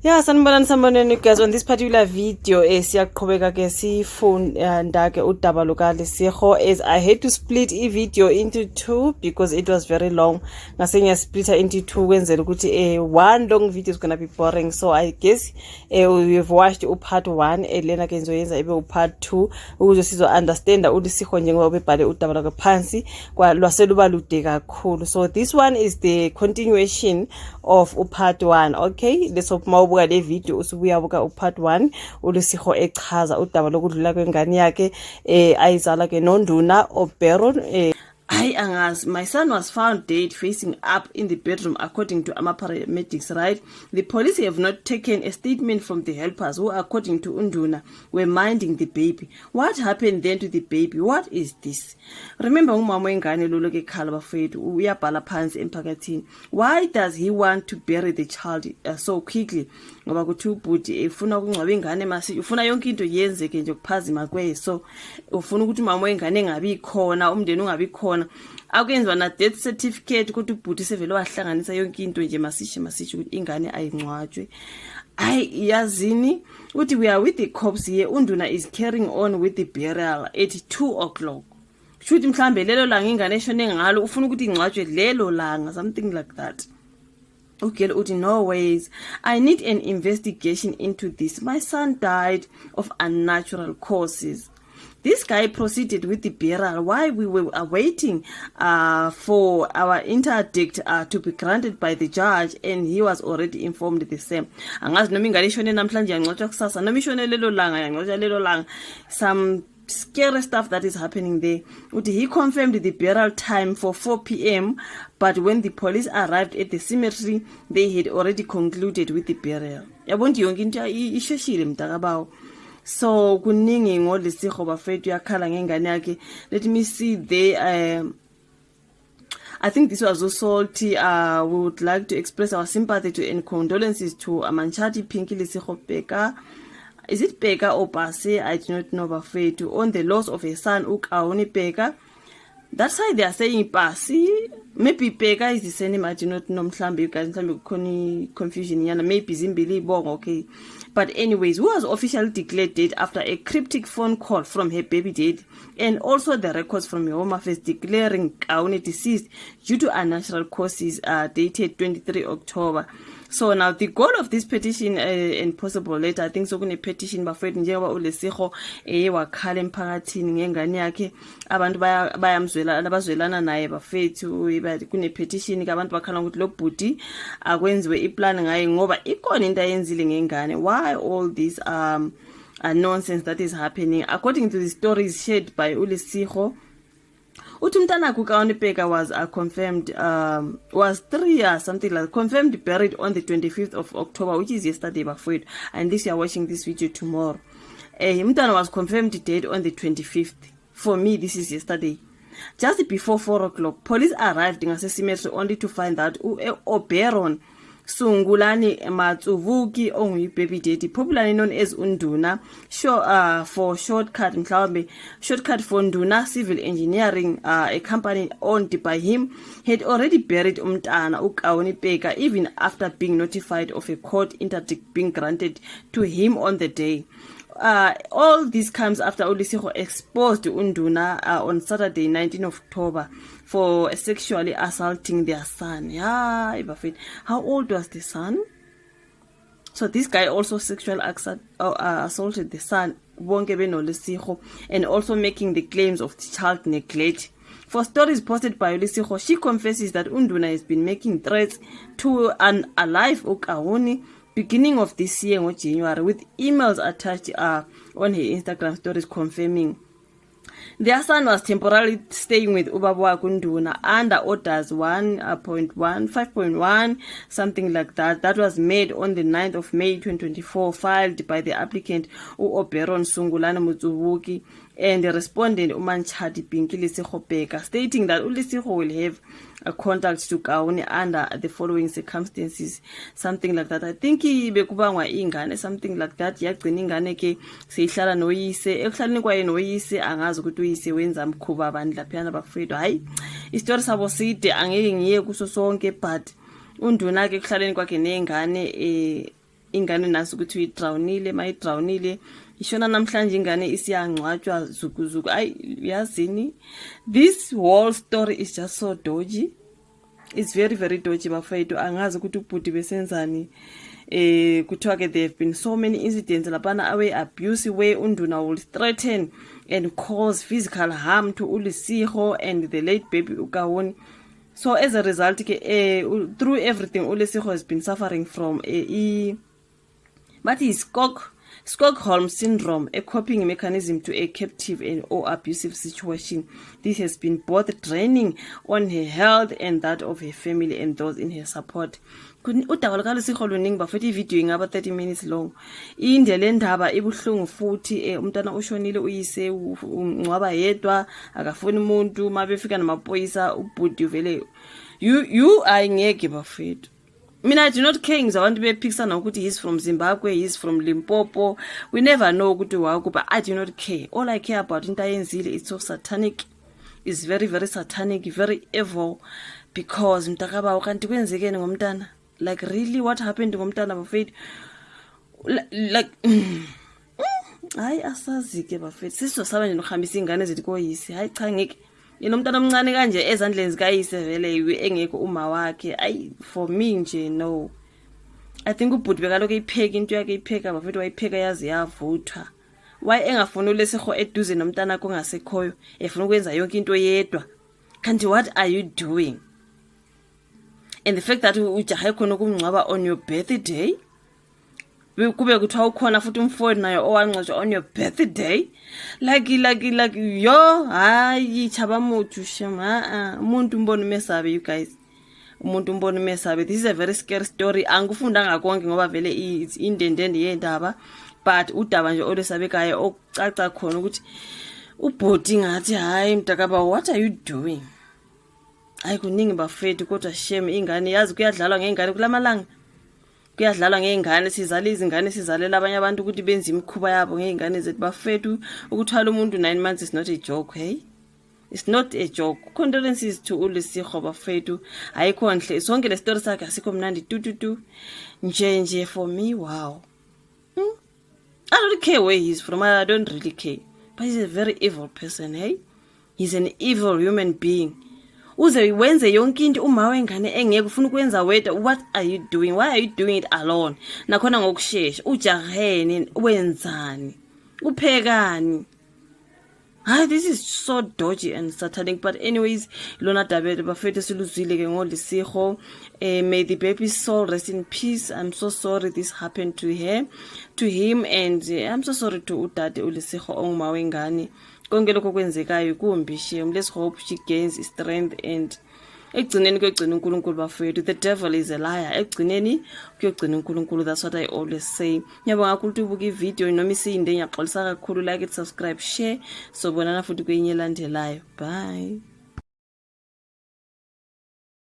Yeah, sanibonani guys. On this particular video siyaqhubeka ke sifunda ke udaba lukaLesego, as I had to split video into two because it was very long. Ngase split into two kwenzela ukuthi one long video is going to be boring, so I guess we've watched part 1 lena ke ngizoyenza ibe part 2 ukuze sizo understand uLesego njengoba bebhale udaba lwakhe phansi lwaseluba lude kakhulu. So this one is the continuation of part 1. Okay, let's mawubuka le video usubuya buka part 1 uLesego echaza udaba lokudlula kwengane yakhe ayizala ke noNdhuna Oberon. My son was found dead facing up in the bedroom, according to our paramedics, right? The police have not taken a statement from the helpers who, according to uNdhuna, were minding the baby. What happened then to the baby? What is this? Remember, umama wengane lolo ke ekhala bafethu uyabhala phansi emphakathini. Why does he want to bury the child so quickly? Ngoba kuthi ubhuti efuna ukungcwaba ingane masi ufuna yonke into yenzeke nje kuphazima kweso, ufuna ukuthi umama wengane engabi khona, umndeni ungabi khona, akwenziwa na death certificate ukuthi ubhuti sevele wahlanganisa yonke into nje masishe ukuthi ingane ayingcwatshwe. Yazini uthi we are with the cops here. uNdhuna is carrying on with the burial at 2 o'clock. Shuthi mhlambe lelo langa ingane eshone ngalo ufuna ukuthi ingcwatshwe lelo langa, something like that. Okay, uthi no ways, I need an investigation into this. My son died of unnatural causes. This guy proceeded with the burial while we were waiting for our interdict to be granted by the judge, and he was already informed the same. Angazi noma ingane ishone namhlanje yangcwatshwa kusasa noma ishone lelo langa yangcwatshwa lelo langa. Some scary stuff that is happening there. He confirmed the burial time for 4 p.m, but when the police arrived at the cemetery, they had already concluded with the burial. Yabona yonke into isheshile mntakabawo. So kuningi ngoLesego bafethu yakhala ngengane yakhe. Let me see there. I think this was so salty. We would like to express our sympathy to and condolences to Amanchati Pinky Lesego Beka. Is it Beka or Pase? I do not know bafethu. On the loss of a son, Kaone Beka. That's why they are saying Pase. Maybe Beka is the same. I do not know. Mhlambe you guys mhlambe confusion yana. Maybe zimbili bong. Okay. But anyways, who was officially declared dead after a cryptic phone call from her baby daddy, and also the records from her home office declaring Kaone deceased due to unnatural causes dated 23 October. So now the goal of this petition and possible letter, I think so kune petition bafethu njengoba uLesego wakhala emphakathini ngengane yakhe, abantu bayamzwela abazwelana naye bafethu, kune petition ke abantu bakhala ukuthi lo bhuti akwenziwe iplan ngaye ngoba ikona into ayenzile ngengane. Why all this nonsense that is happening? According to the stories shared by uLesego, umntana Kaone Beka was confirmed, was 3 years, something like confirmed buried on the 25th of October, which is yesterday bafethu, and this you are watching this video tomorrow. Umntana was confirmed dead on the 25th. For me, this is yesterday. Just before 4 o'clock, police arrived in cemetery only to find out Oberon Mutsuvuki, baby daddy, popularly known as uNdhuna, for shortcut for Ndhuna Civil Engineering, a company owned by him, had already buried umntana Kaone Beka even after being notified of a court interdict being granted to him on the day. All this comes after uLesego exposed uNdhuna on Saturday, 19 October, for sexually assaulting their son. Yeah, how old was the son? So this guy also sexually assaulted the son, uLesego, and also making the claims of child neglect. For stories posted by uLesego, she confesses that uNdhuna has been making threats to an alive Kaone beginning of this year in January, with emails attached on her Instagram stories confirming their son was temporarily staying with ubaba uNdhuna under orders 1.1, 5.1, something like that. That was made on the 9th of May 2024, filed by the applicant Oberon Mutsuvuki and the respondent uManchati Pinky Lesego Beka, stating that uLesego will have a contact to Kaone under the following circumstances, something like that. I think bekubangwa ingane, something like that. Yagcina ingane ke seyihlala noyise, ekuhlaleni kwaye noyise angazi ukuthi uyise wenza mkhuba abantu laphana bafethu. Hayi, istory sabo side angeke ngiye kuso sonke, but uNdhuna ke ekuhlaleni kwakhe nengane ingane naso ukuthi uyidrownile mayidrownile ishona namhlanje ingane isiyangcwatshwa zukuzuku. Yazini, this whole story is just so dodgy. It's very very dodgy bafethu. Angazi ukuthi ubhuti besenzani. Kuthiwa ke there have been so many incidents lapana awe abuse where uNdhuna will threaten and cause physical harm to uLesego and the late baby Kaone. So as a result ke through everything uLesego has been suffering from but is Stockholm syndrome, a coping mechanism to a captive and or abusive situation. This has been both draining on her health and that of her family and those in her support. Udaba lukaLesego luningi bafethu ivideo ingaba 30 minutes long. Indlela endaba ibuhlungu futhi umntana ushonile uyise umncwaba yedwa akafuni umuntu mabefika namaphoyisa ubhuti vele you ayingeke bafethu. Mina I do not care ngizabantu bephikisana ukuthi he's from Zimbabwe, he's from Limpopo. We never know ukuthi wako, but I do not care. All I care about into ayenzile, it's so satanic. It's very very satanic, very evil, because mtakaba ukanti kwenzekeni ngomntana. Like really what happened ngomntana bafethu? Like hayi asazi ke bafethu. Sizosaba nje nokuhambisa ingane zethu koyise. Hayi cha ngeke. Yena umntana omncane kanje ezandleni zikayise vele engekho uma wakhe. For me nje no. I think ubhuti bekaloko ipheka into yakhe ipheka bafethu wayipheka yazi yavuthwa. Why engafuna uLesego eduze nomntana kongasekhoyo efuna ukwenza yonke into yedwa? Kanti what are you doing? And the fact that ujahe khona ukumncwaba on your birthday, kube kuthiwa ukhona futhi umfowethu nayo owangcwatshwa on your birthday, like yo hayi chaba muthu shema umuntu mbona umesabe. You guys, umuntu mbona umesabe. This is a very scary story. Angifundanga konke ngoba vele indendende yendaba, but udaba nje olesabekayo okucaca khona ukuthi ubhoti ngathi hayi mntakaba, what are you doing? Hayi kuningi bafethu kodwa shame ingane yazi kuyadlalwa ngengane kulamalanga. Kuyadlalwa ngengane, sizala izingane sizalela abanye abantu ukuthi benze imikhuba yabo ngengane zethu bafethu. Ukuthwala umuntu 9 months is not a joke, hey? It's not a joke. Condolences to uLesego bafethu. Ayikho nhle. Sonke le story sakhe asikho mnandi tu. Nje for me, wow. I don't care where he's from. I don't really care. But he's a very evil person, hey? He's an evil human being. Uze wenze yonke into uma wengane engeke ufuna ukwenza wedwa. What are you doing? Why are you doing it alone? Nakhona ngokusheshsha ujaheni wenzani? Uphekani? Hi, this is so dodgy and satanic. But anyways, lona dabete bafethu siluzwile ke ngoLesego. May the baby's soul rest in peace. I'm so sorry this happened to him, and I'm so sorry to udade uLesego onguma wengane. Konke lokho kwenzekayo kumbi shem. Let's hope she gains strength and ekugcineni kuyogcina uNkulunkulu bafethu. The devil is a liar. Ekugcineni kuyogcina uNkulunkulu. That's what I always say. Ngiyabonga kakhulu ubuka ivideo noma isinde, ngiyaxolisa kakhulu. Like it, subscribe, share. Sobonana futhi kwenye elandelayo. Bye.